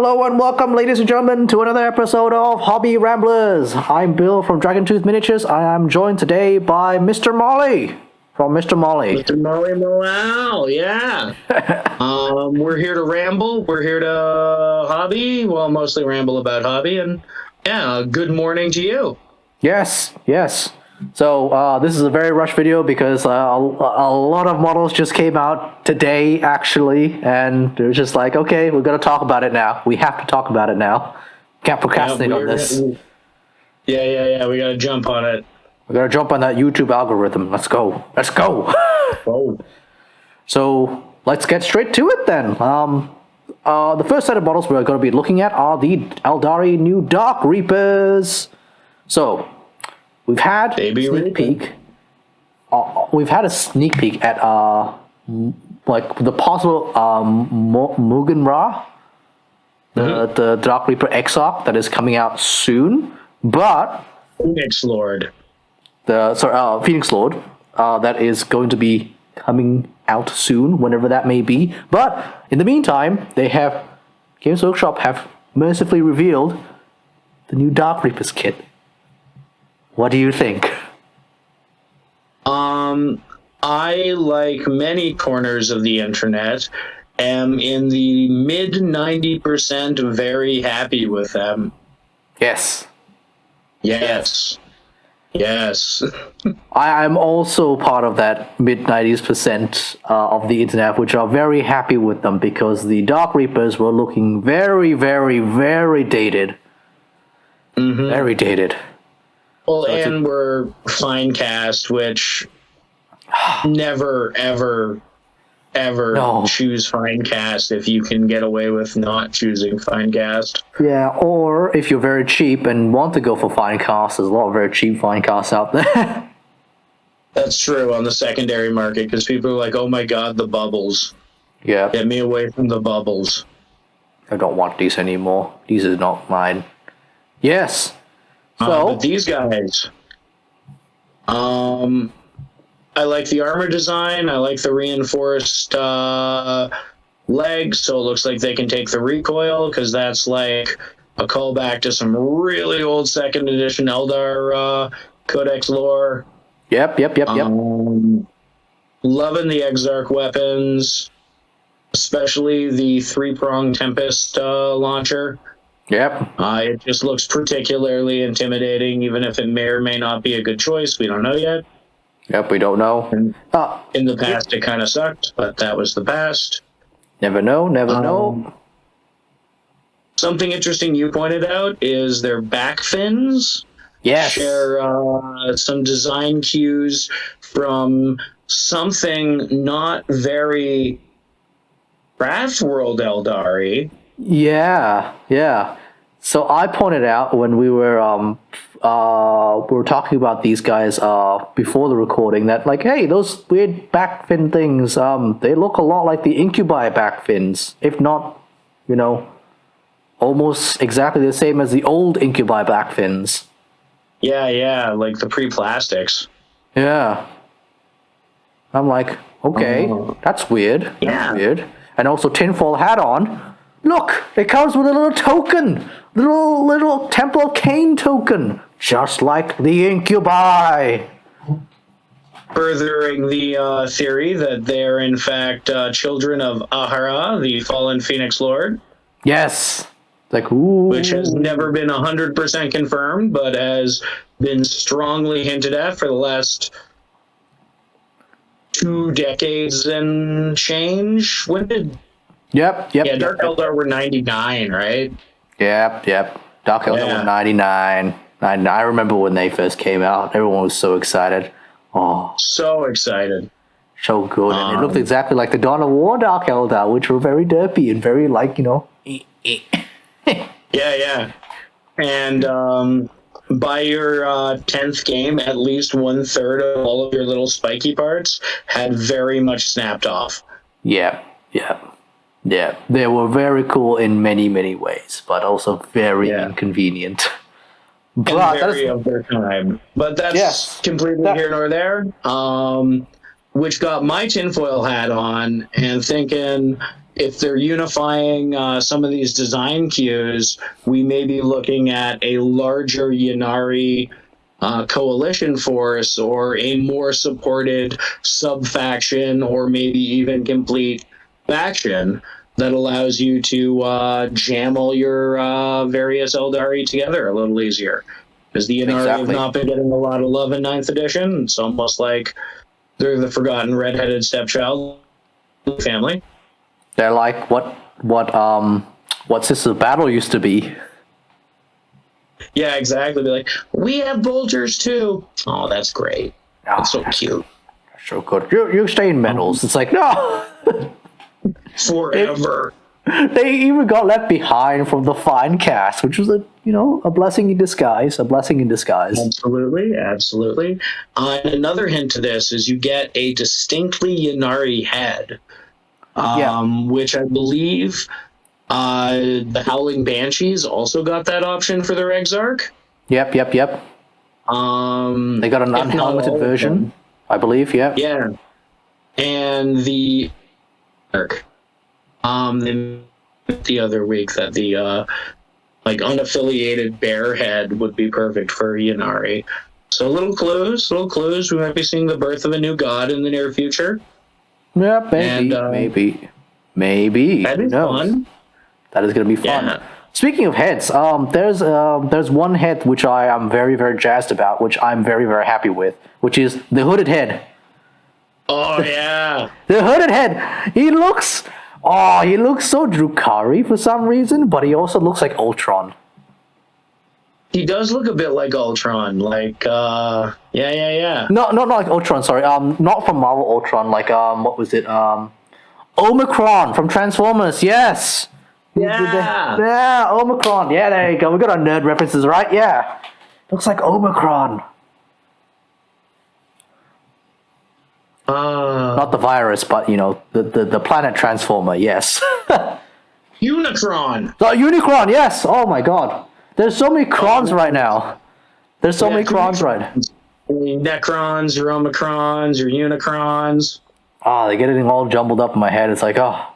Hello and welcome, ladies and gentlemen, to another episode of Hobby Ramblers. I'm Bill from Dragon Tooth Miniatures. I am joined today by Mr. Molly from Mr. Molly. Mr. Molly Morale, yeah. We're here to ramble. We're here to hobby. Well, mostly ramble about hobby. And yeah, good morning to you. Yes. So this is a very rushed video because a lot of models just came out today, actually, and they're just like, okay, we're gonna talk about it now. We have to talk about it now. Can't procrastinate on this. Yeah. We gotta jump on it. We're gonna jump on that YouTube algorithm. Let's go. Oh. So let's get straight to it then. The first set of models we're going to be looking at are the Eldari New Dark Reapers. So we've had we've had a sneak peek at like the possible Mugen Ra, the Dark Reaper Exarch that is coming out soon, but Phoenix Lord. Phoenix Lord, that is going to be coming out soon, whenever that may be. But in the meantime, Games Workshop have mercifully revealed the new Dark Reapers kit. What do you think? I, like many corners of the internet, am in the mid 90% very happy with them. Yes. I'm also part of that mid 90% of the internet, which are very happy with them because the Dark Reapers were looking very, very, very dated. Mm-hmm. Very dated. Well, and we're fine cast, which never, ever choose fine cast if you can get away with not choosing fine cast. Yeah, or if you're very cheap and want to go for fine cast, there's a lot of very cheap fine casts out there. That's true on the secondary market because people are like, oh my god, the bubbles. Yeah. Get me away from the bubbles. I don't want these anymore. These are not mine. Yes. So but these guys, I like the armor design. I like the reinforced legs, so it looks like they can take the recoil, because that's like a callback to some really old second edition Eldar Codex lore. Yep. Loving the Exarch weapons, especially the 3-pronged Tempest launcher. Yep. It just looks particularly intimidating, even if it may or may not be a good choice. We don't know yet. Yep, we don't know. In the past, it kind of sucked, but that was the past. Never know. Something interesting you pointed out is their back fins. Yes. Share some design cues from something not very Craftworld Eldari. Yeah. So I pointed out when we were talking about these guys before the recording that, like, hey, those weird back fin things, they look a lot like the Incubi back fins, if not, almost exactly the same as the old Incubi back fins. Yeah, like the pre-plastics. Yeah. I'm like, okay, that's weird. Yeah. That's weird. And also tinfoil hat on. Look, it comes with a little token, little Temple of Cain token, just like the Incubi. Furthering the theory that they're in fact children of Ahara, the fallen Phoenix Lord. Yes. Like, ooh. Which has never been 100% confirmed, but has been strongly hinted at for the last 2 decades and change. When did... Yep. Yeah, Dark Eldar were 99, right? Yep. Dark Eldar were 99. I remember when they first came out. Everyone was so excited. Oh. So excited. So good. And it looked exactly like the Dawn of War Dark Eldar, which were very derpy and very, like, Yeah. And by your 10th game, at least 1/3 of all of your little spiky parts had very much snapped off. Yeah. They were very cool in many, many ways, but also very inconvenient. But very of their time. But that's completely here nor there. Which got my tinfoil hat on and thinking, if they're unifying some of these design cues, we may be looking at a larger Ynnari coalition force or a more supported sub-faction or maybe even complete faction that allows you to jam all your various Eldari together a little easier. Because the Ynnari have Exactly. not been getting a lot of love in 9th edition. It's almost like they're the forgotten redheaded stepchild family. They're like what Sister Battle used to be. Yeah, exactly. Be like, we have bolters too. Oh, that's great. That's so cute. So good. You stay in medals. It's like, no. Forever. They even got left behind from the fine cast, which was a blessing in disguise. A blessing in disguise. Absolutely, absolutely. And another hint to this is you get a distinctly Ynnari head, which I believe the Howling Banshees also got that option for their Exarch. Yep. They got an if not unhelmeted all of version, them. I believe. Yeah. Yeah. And the the other week that the like unaffiliated bear head would be perfect for Ynnari. So little clues. We might be seeing the birth of a new god in the near future. Yeah, maybe, And, maybe. That Who is knows? fun. That is going to be fun. Yeah. Speaking of heads, there's one head which I am very, very jazzed about, which I'm very, very happy with, which is the hooded head. Oh yeah. The hooded head. He looks so Drukhari for some reason, but he also looks like Ultron. He does look a bit like Ultron. Like yeah. No, not like Ultron. Sorry, not from Marvel Ultron. Like what was it? Omicron from Transformers. Yes. Yeah. Yeah, Omicron. Yeah, there you go. We got our nerd references, right? Yeah. Looks like Omicron. Not the virus, but the planet transformer. Yes. Unicron. The Unicron. Yes. Oh my God. There's so many crons right now. There's so many crons right now. Necrons, your Omicrons, your Unicrons. Ah, they get it all jumbled up in my head. It's like, oh.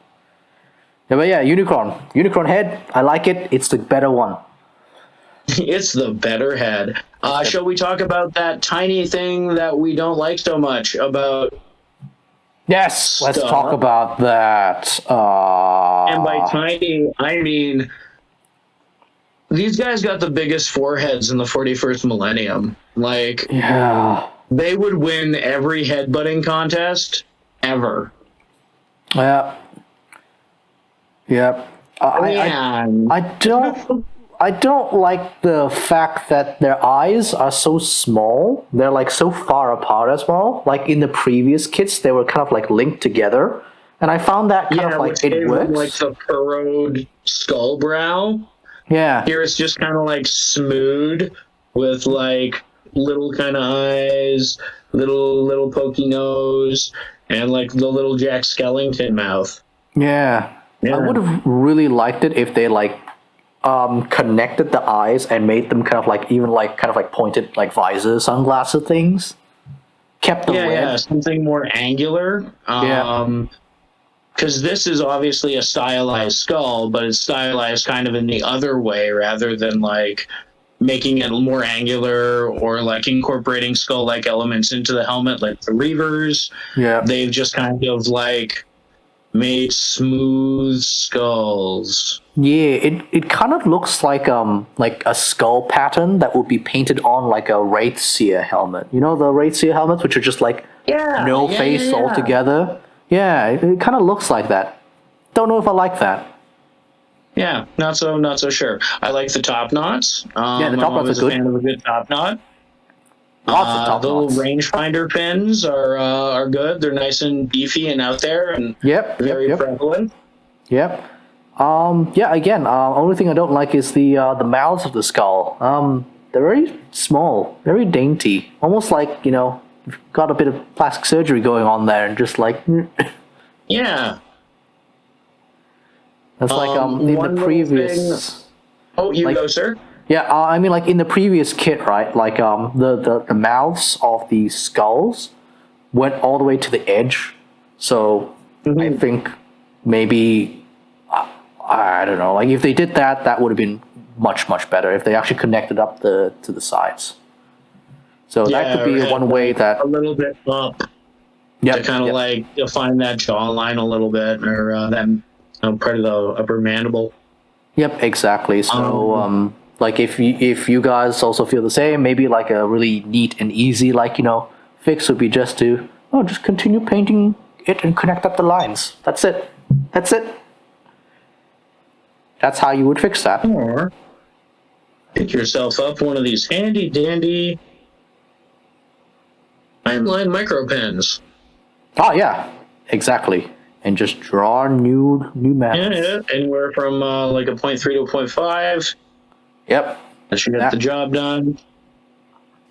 Yeah, but yeah, Unicron head. I like it. It's the better one. It's the better head. Shall we talk about that tiny thing that we don't like so much about? Yes, let's Stuff. talk about that. And by tiny, I mean these guys got the biggest foreheads in the 41st millennium. Like, Yeah. they would win every headbutting contest ever. Yeah. Yep. And I don't like the fact that their eyes are so small. They're like so far apart as well. Like in the previous kits, they were kind of like linked together, and I found that kind of like which it gave them, works. like the furrowed skull brow. Yeah. Here it's just kind of like smooth with like little kind of eyes, little pokey nose, and like the little Jack Skellington mouth. Yeah. I Yeah. would have really liked it if they like connected the eyes and made them kind of like even like kind of like pointed like visor sunglasses things. Kept the red. Something more angular. Because this is obviously a stylized skull, but it's stylized kind of in the other way rather than like making it more angular or like incorporating skull-like elements into the helmet like the Reavers. Yeah. They've just kind of like made smooth skulls. Yeah, it kind of looks like a skull pattern that would be painted on like a Wraithseer helmet. You know the Wraithseer helmets, which are just like no face altogether. Yeah, it kind of looks like that. Don't know if I like that. Yeah, not so sure. I like the top knots. The top I'm knots are always good. a fan of a good top knot. Lots of top The knots. little rangefinder pins are good. They're nice and beefy and out there and very Yep. prevalent. Yep. Again, only thing I don't like is the mouths of the skull. They're very small, very dainty, almost like you've got a bit of plastic surgery going on there, and just like Yeah. that's like in one the little previous. Oh, you Like- go, sir. Yeah, I mean, like in the previous kit, right? Like the mouths of the skulls went all the way to the edge, so I think maybe I don't know. Like if they did that, that would have been much better if they actually connected up to the sides. So that could be and one way that. a little bit up Yeah, to kind of like define that jawline a little bit, or that part of the upper mandible. Yep, exactly. So, like if you guys also feel the same, maybe like a really neat and easy fix would be just to just continue painting it and connect up the lines. That's it. That's it. That's how you would fix that. Or pick yourself up one of these handy dandy timeline micro pens. Oh yeah, exactly. And just draw new maps. Yeah, anywhere from like a 0.3 to a 0.5. Yep. That should get the job done.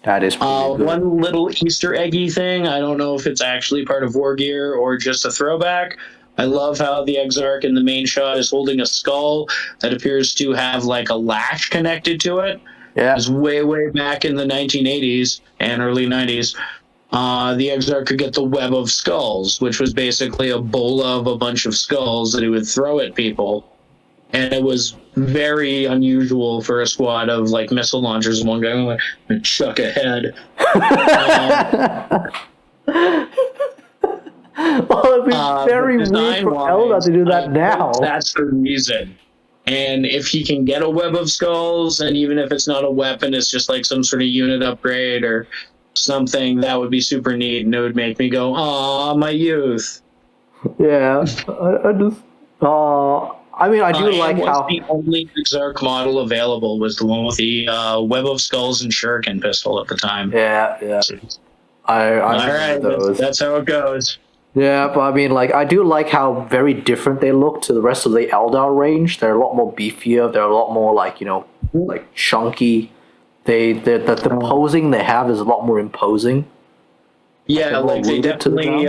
That is pretty good. One little Easter eggy thing. I don't know if it's actually part of War Gear or just a throwback. I love how the Exarch in the main shot is holding a skull that appears to have like a latch connected to it. Yeah. It's way back in the 1980s and early 90s. The Exarch could get the web of skulls, which was basically a bola of a bunch of skulls that he would throw at people. And it was very unusual for a squad of like missile launchers. One guy went and chuck a head. Well, it'd be very weird for Eldar to do that now. That's the reason. And if he can get a web of skulls, and even if it's not a weapon, it's just like some sort of unit upgrade or something, that would be super neat, and it would make me go, "Aw, my youth." Yeah, I just. I mean, I do like how the only Exarch model available was the one with the web of skulls and shuriken pistol at the time. Yeah. I All right, those. that's how it goes. Yeah, but I mean, like, I do like how very different they look to the rest of the Eldar range. They're a lot more beefier. They're a lot more like chunky. The posing they have is a lot more imposing. Yeah, like they definitely.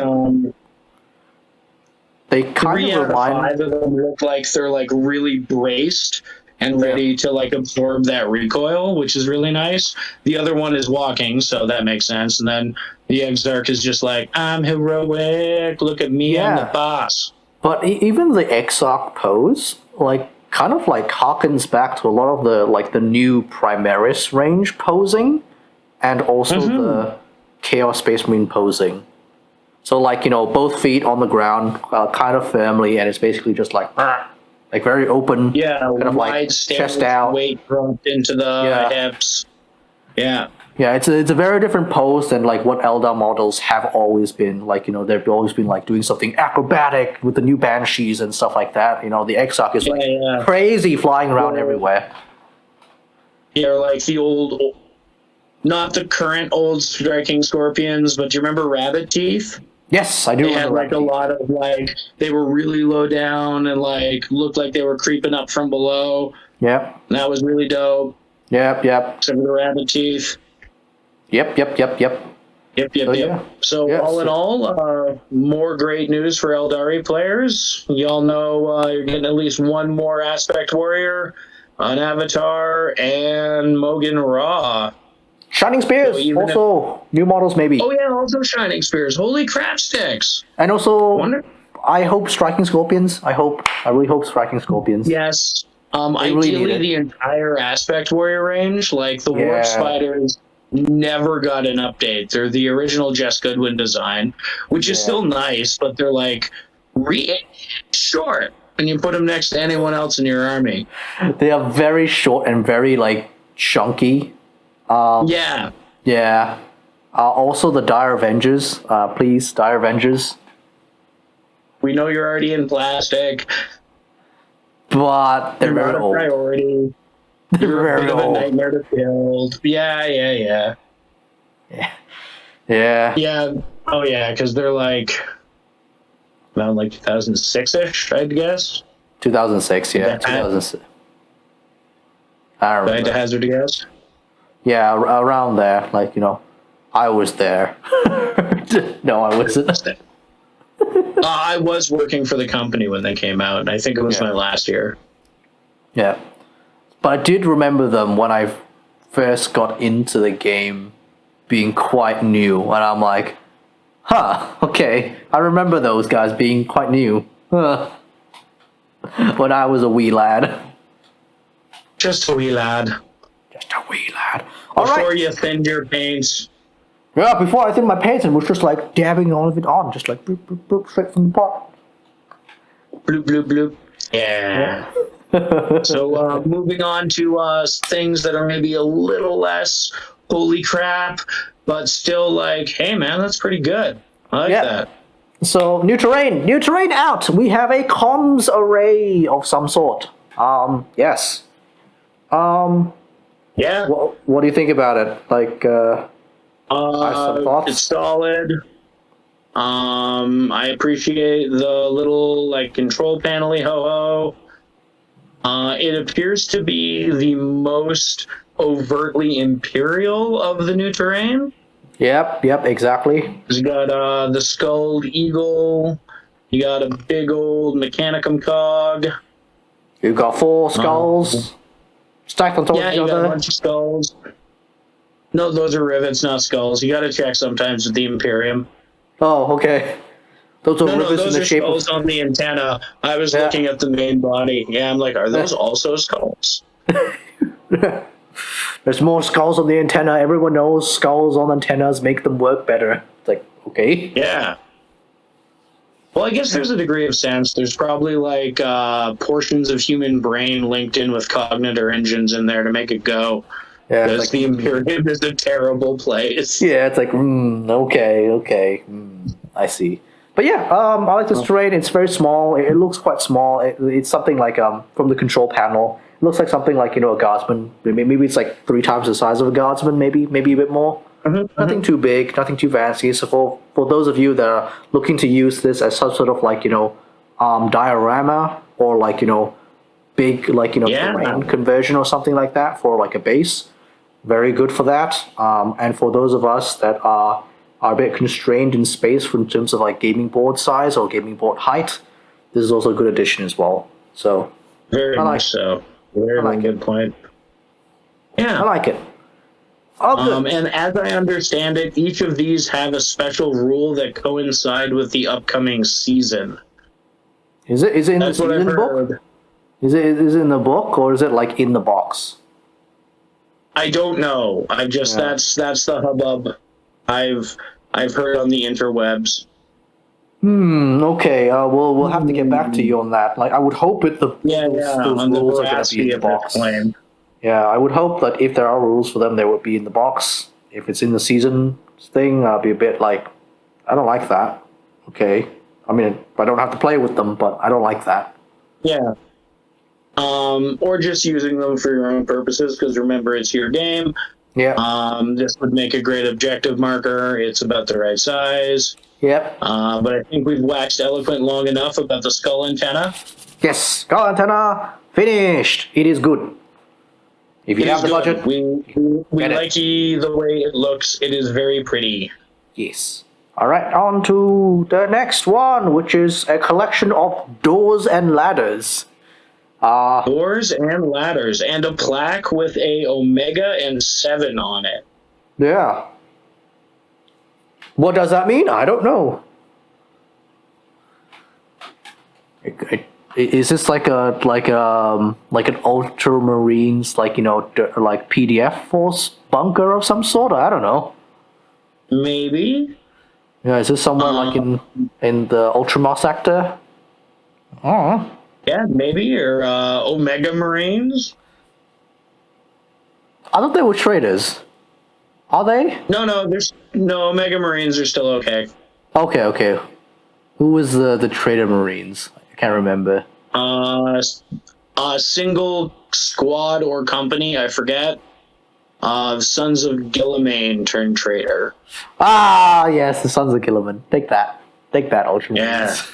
They kind of remind. 5 of them look like they're like really braced and ready to like absorb that recoil, which is really nice. The other one is walking, so that makes sense. And then the Exarch is just like, I'm heroic. Look at me, I'm the boss. But even the Exarch pose, like, kind of like harkens back to a lot of the new Primaris range posing, and also the Chaos Space Marine posing. So both feet on the ground, kind of firmly, and it's basically just like very open. Yeah, kind of wide like stance, chest out, weight dropped into the hips. Yeah. Yeah, it's a very different pose than like what Eldar models have always been. They've always been like doing something acrobatic with the new Banshees and stuff like that. The Exarch is crazy, flying around everywhere. Yeah, like the old, not the current old striking Scorpions, but do you remember Rabbit Teeth? Yes, I do. They had like a lot of they were really low down and like looked like they were creeping up from below. Yep. That was really dope. Yep. Except for the Rabbit Teeth. Yep. So all in all, more great news for Eldari players. Y'all know you're getting at least one more Aspect Warrior, an Avatar, and Mogan Ra. Shining Spears, also new models maybe. Oh yeah, also Shining Spears. Holy crap sticks! And also, I hope Striking Scorpions. I really hope Striking Scorpions. Yes. Ideally, the entire Aspect Warrior range, like the Warp Spiders, never got an update. They're the original Jess Goodwin design, which is still nice, but they're like really short. And you put them next to anyone else in your army. They are very short and very like chunky. Yeah. Also, the Dire Avengers. Please, Dire Avengers. We know you're already in plastic, but they're not very a old. priority. They're very old. old. A nightmare to build. Yeah. Oh yeah, because they're like around like 2006-ish, I'd guess. 2006, yeah. 2006. I don't remember. If I had to hazard a guess. Yeah, around there. I was there. No, I wasn't. I was working for the company when they came out, and I think it was my last year. Yeah. But I did remember them when I first got into the game being quite new, and I'm like, okay, I remember those guys being quite new. when I was a wee lad. Just a wee lad. Just a wee lad. All Before right. you thinned your paints. Yeah, before I think my paints and was just like dabbing all of it on, just like bloop, bloop, bloop, straight from the pot. Bloop, bloop, bloop. Yeah. So moving on to things that are maybe a little less holy crap, but still like, hey man, that's pretty good. I like Yeah. that. So new terrain out. We have a comms array of some sort. Yes. Yeah. What do you think about it? Like, I have some thoughts. It's solid. I appreciate the little like control panel-y ho-ho. It appears to be the most overtly imperial of the new terrain. Yep, exactly. You got the skulled eagle. You got a big old Mechanicum cog. You've got 4 skulls stacked on top Yeah, of each you got a other. bunch of skulls. No, those are rivets, not skulls. You got to check sometimes with the Imperium. Oh, okay. Those are No, rivets in those the are shape of. skulls on the antenna. I was Yeah. looking at the main body. Yeah, I'm like, are those also skulls? There's more skulls on the antenna. Everyone knows skulls on antennas make them work better. It's like, okay. Yeah. Well, I guess there's a degree of sense. There's probably like portions of human brain linked in with cognitor engines in there to make it go. Yeah, Because it's the like, Imperium is a terrible place. yeah, it's like, okay, I see. But yeah, I like this terrain. It's very small. It looks quite small. It's something like from the control panel. It looks like something like a guardsman. Maybe it's like 3 times the size of a guardsman. Maybe a bit more. Nothing too big. Nothing too fancy. So for those of you that are looking to use this as some sort of like diorama or like big like Yeah. terrain conversion or something like that for like a base, very good for that. And for those of us that are a bit constrained in space in terms of like gaming board size or gaming board height, this is also a good addition as well. So Very I like much so. Very like good point. I Yeah. like it. Oh, good. And as I understand it, each of these have a special rule that coincide with the upcoming season. Is it in the That's what I've season book? heard. Is it in the book or is it like in the box? I don't know. I just Yeah. that's the hubbub I've heard on the interwebs. Okay. We'll have to get back to you on that. Like, I would hope those On the rules are going to be veracity in the of this box. claim. Yeah, I would hope that if there are rules for them, they would be in the box. If it's in the season thing, I'll be a bit like, I don't like that. Okay. I mean, I don't have to play with them, but I don't like that. Yeah. Or just using them for your own purposes, because remember, it's your game. Yeah. This would make a great objective marker. It's about the right size. Yep. But I think we've waxed eloquent long enough about the skull antenna. Yes. Skull antenna finished. It is good. If you It have is the good. budget, We Get it. like the way it looks. It is very pretty. yes. All right, on to the next one, which is a collection of doors and ladders. Doors and ladders, and a plaque with a Omega and 7 on it. Yeah. What does that mean? I don't know. Is this like an Ultramarines like PDF force bunker of some sort? I don't know. Maybe. Yeah, is this somewhere like in the Ultramar sector? Oh. Yeah, maybe. Or Omega Marines. I thought they were traders. Are they? No, there's no Omega Marines are still okay. Okay. Who was the trader Marines? I can't remember. A single squad or company, I forget. Sons of Gillimain turned traitor. Ah, yes, the Sons of Gilliman. Take that, Ultramarines.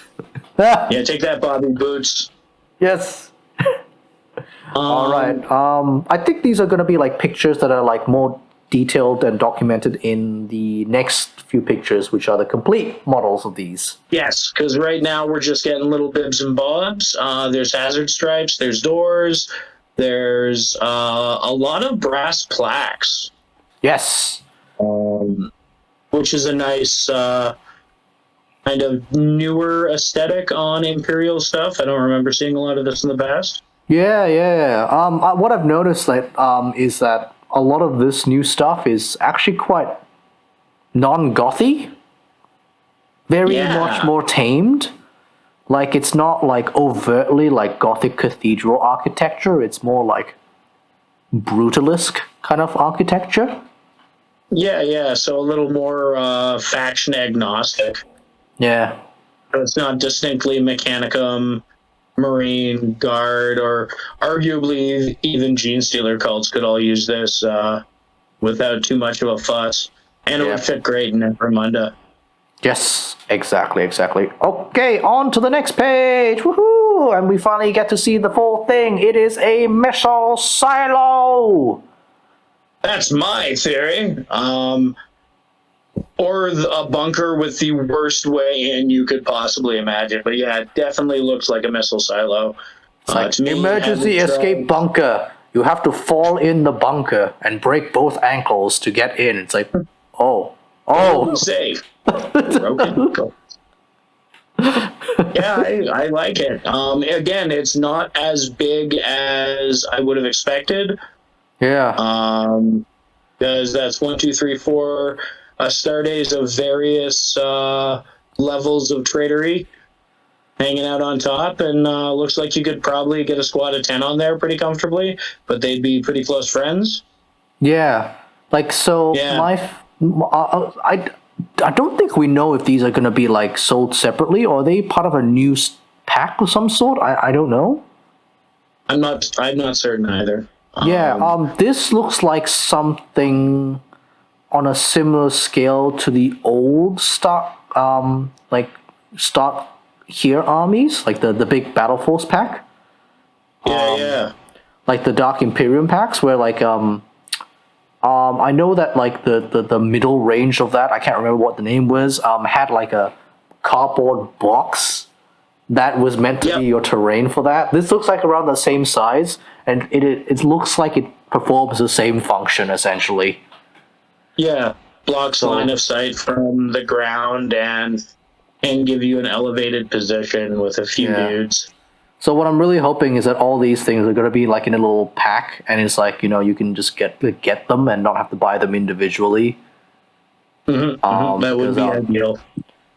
Yeah, take that, Bobby Boots. Yes. All right. I think these are going to be like pictures that are like more detailed and documented in the next few pictures, which are the complete models of these. Yes, because right now we're just getting little bibs and bobs. There's hazard stripes, there's doors, there's a lot of brass plaques, Yes. which is a nice kind of newer aesthetic on Imperial stuff. I don't remember seeing a lot of this in the past. Yeah. What I've noticed is that a lot of this new stuff is actually quite non-gothy, very Yeah. much more tamed. Like it's not like overtly like Gothic cathedral architecture. It's more like brutalist kind of architecture. Yeah. So a little more faction agnostic. Yeah. So it's not distinctly Mechanicum, Marine, Guard, or arguably even Gene Stealer cults could all use this without too much of a fuss. And it Yeah. would fit great in Necromunda. Yes, exactly. Okay, on to the next page. Woohoo! And we finally get to see the full thing. It is a missile silo. That's my theory. Or a bunker with the worst way in you could possibly imagine. But yeah, it definitely looks like a missile silo. It's like To me, emergency having escape tried- bunker. You have to fall in the bunker and break both ankles to get in. It's like, oh, safe. Broken. Yeah, I like it. Again, it's not as big as I would have expected. yeah, Because that's 1, 2, 3, 4 star days of various levels of tradery hanging out on top, and looks like you could probably get a squad of 10 on there pretty comfortably, but they'd be pretty close friends. yeah. Like so, Yeah. I don't think we know if these are gonna be like sold separately or are they part of a new pack of some sort. I don't know. I'm not certain either. Yeah, this looks like something on a similar scale to the old stock, stock here armies, like the big Battle Force pack, Yeah. like the Dark Imperium packs, where I know that like the middle range of that, I can't remember what the name was, had like a cardboard box that was meant to Yep. be your terrain for that. This looks like around the same size, and it looks like it performs the same function essentially. Yeah, blocks line of sight from the ground and can give you an elevated position with a few Yeah. dudes. So what I'm really hoping is that all these things are going to be like in a little pack, and it's like you can just get them and not have to buy them individually. That would be ideal.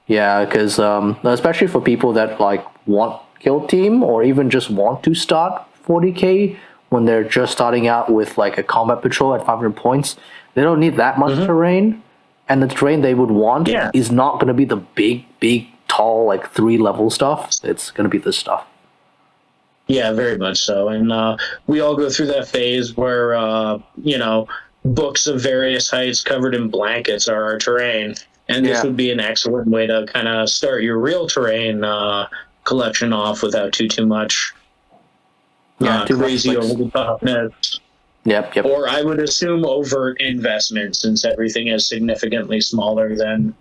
Yeah, because especially for people that like want Kill Team or even just want to start 40k when they're just starting out with like a combat patrol at 500 points, they don't need that much terrain, and the terrain they would want Yeah. is not going to be the big, tall like 3-level stuff. It's going to be this stuff. Yeah, very much so. And we all go through that phase where, books of various heights covered in blankets are our terrain. And this Yeah. would be an excellent way to kind of start your real terrain collection off without too much Too much, crazy like- over the topness. Yep. Or I would assume overt investment, since everything is significantly smaller than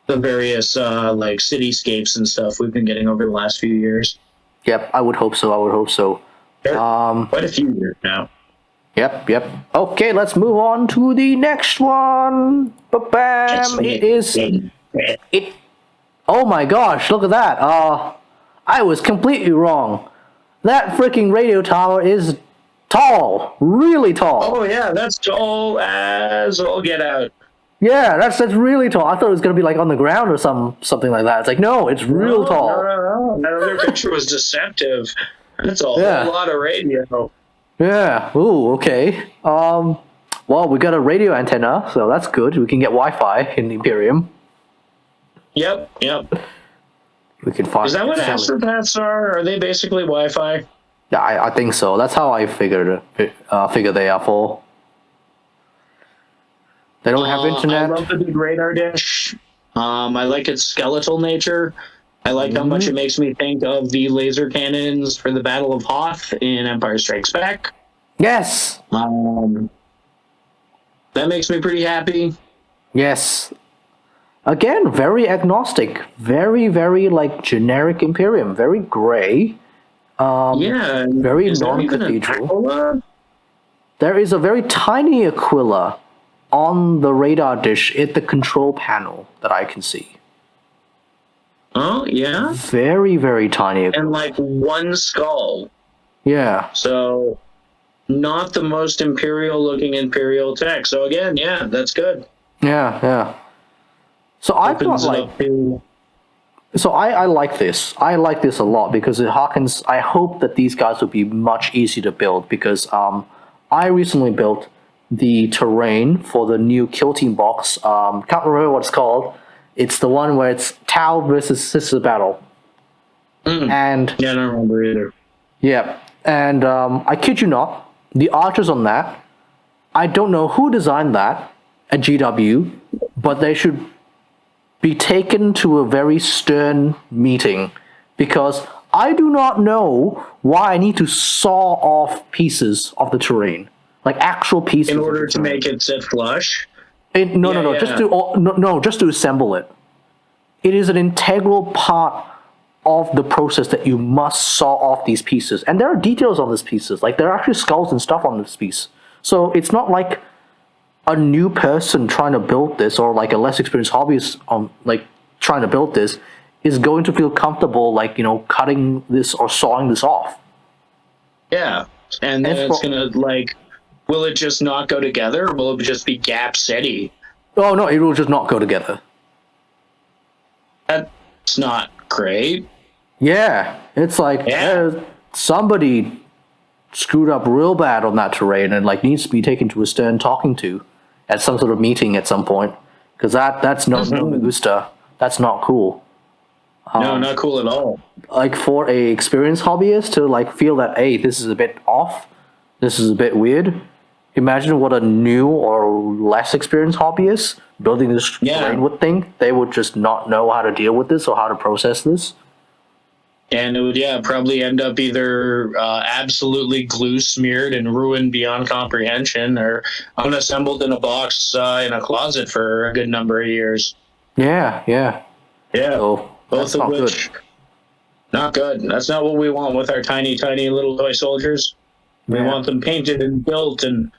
the various like cityscapes and stuff we've been getting over the last few years. Yep, I would hope so. Quite a few years now. Yep. Okay, let's move on to the next one. Ba-bam! It is it. Oh my gosh! Look at that. I was completely wrong. That freaking radio tower is tall, really tall. Oh yeah, that's tall as all get out. Yeah, that's really tall. I thought it was gonna be like on the ground or something like that. It's like no, it's real tall. No. Their picture was deceptive. That's a Yeah. whole lot of radio. Yeah. Ooh. Okay. Well, we got a radio antenna, so that's good. We can get Wi-Fi in the Imperium. Yep. We can find. Is that what astropaths are? Are they basically Wi-Fi? Yeah, I think so. That's how I figure they are for. They don't have internet. I love the big radar dish. I like its skeletal nature. I like how much it makes me think of the laser cannons for the Battle of Hoth in Empire Strikes Back. Yes. That makes me pretty happy. Yes. Again, very agnostic. Very, very like generic Imperium. Very gray. Yeah. Very is there even an non-cathedral. Aquila? There is a very tiny Aquila on the radar dish at the control panel that I can see. Oh, yeah? Very, very tiny. And like one skull. Yeah. So not the most imperial looking Imperial tech. So again, yeah, that's good. Yeah, yeah. So I thought Opens it like up to so I like this. I like this a lot because it harkens. I hope that these guys will be much easier to build because I recently built the terrain for the new Kill Team box. Can't remember what it's called. It's the one where it's Tau versus Sister Battle. And yeah, I don't remember either. yeah, and I kid you not, the archers on that, I don't know who designed that at GW, but they should be taken to a very stern meeting because I do not know why I need to saw off pieces of the terrain, like actual pieces. In of order the to terrain. make it sit flush. No, just to just to assemble it. It is an integral part of the process that you must saw off these pieces, and there are details on these pieces. Like there are actually skulls and stuff on this piece, so it's not like a new person trying to build this or like a less experienced hobbyist like trying to build this is going to feel comfortable like cutting this or sawing this off. Yeah. And then It's it's gonna like will it just not go together or will it just be Gap City? Oh no, it will just not go together. That's not great. Yeah, it's like somebody screwed up real bad on that terrain and like needs to be taken to a stern talking to at some sort of meeting at some point because that's no me gusta. That's not cool. No, not cool at all. Like for a experienced hobbyist to like feel that hey, this is a bit off, this is a bit weird. Imagine what a new or less experienced hobbyist building this terrain would think. They would just not know how to deal with this or how to process this. And it would, probably end up either absolutely glue smeared and ruined beyond comprehension, or unassembled in a box in a closet for a good number of years. Yeah. So, Both of which, not good. That's not what we want with our tiny, tiny little toy soldiers. We want them painted and built, and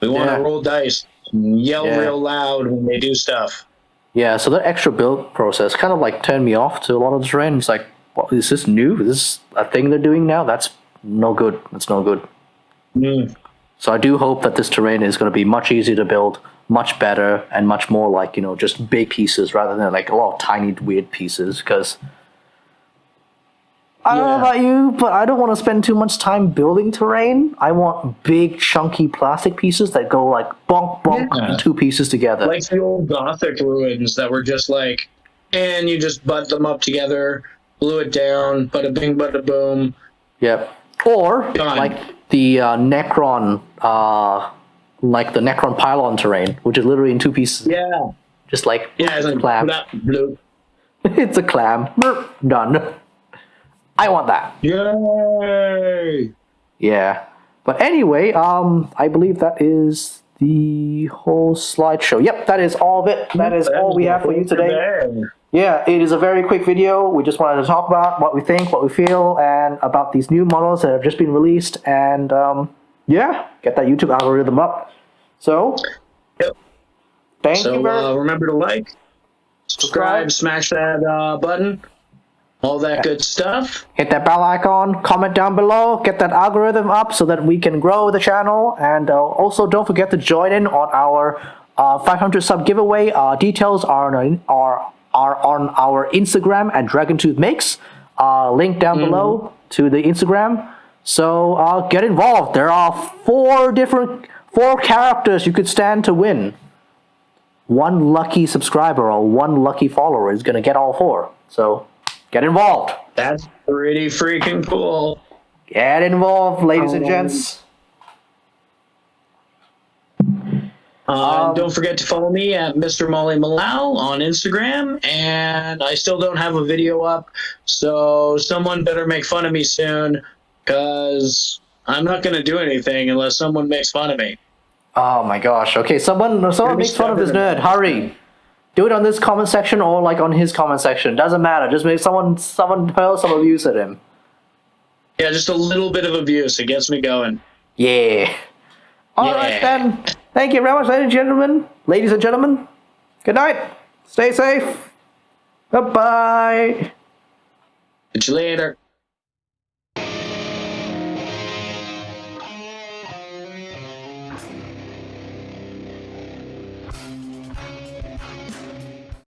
we want to roll dice and yell real loud when they do stuff. Yeah, so that extra build process kind of like turned me off to a lot of the terrain. It's like, what, is this new? Is this a thing they're doing now? That's no good. That's no good. So I do hope that this terrain is going to be much easier to build, much better, and much more like, just big pieces rather than like a lot of tiny, weird pieces. Because I don't know about you, but I don't want to spend too much time building terrain. I want big, chunky plastic pieces that go like bonk, bonk, two pieces together. Like the old Gothic ruins that were just like, and you just butt them up together, glue it down, bada bing, bada boom. Yep. Or like the Necron, like the Necron pylon terrain, which is literally in two pieces. Yeah. Just like it's like clam. Blue. It's a clam. Burp. Done. I want that. Yay! Yeah. But anyway, I believe that is the whole slideshow. Yep, that is all of it. That is all we have for you today. Yeah, it is a very quick video. We just wanted to talk about what we think, what we feel, and about these new models that have just been released, and get that YouTube algorithm up. So, thank you very much. Remember to like, subscribe, smash that button, all that good stuff. Hit that bell icon, comment down below, get that algorithm up so that we can grow the channel, and also don't forget to join in on our 500 sub giveaway. Details are on our Instagram at DragonTooth Makes. Link down below to the Instagram. So get involved. There are four characters you could stand to win. One lucky subscriber or one lucky follower is going to get all four. So get involved. That's pretty freaking cool. Get involved, ladies and gents. Don't forget to follow me at Mr. Molly Malal on Instagram, and I still don't have a video up, so someone better make fun of me soon, because I'm not going to do anything unless someone makes fun of me. Oh my gosh. Okay, someone makes fun of this nerd. Hurry. Do it on this comment section or like on his comment section. Doesn't matter. Just make someone hurl some abuse at him. Yeah, just a little bit of abuse. It gets me going. Yeah. All right then. Thank you very much, ladies and gentlemen. Ladies and gentlemen, good night. Stay safe. Bye-bye. Catch you later.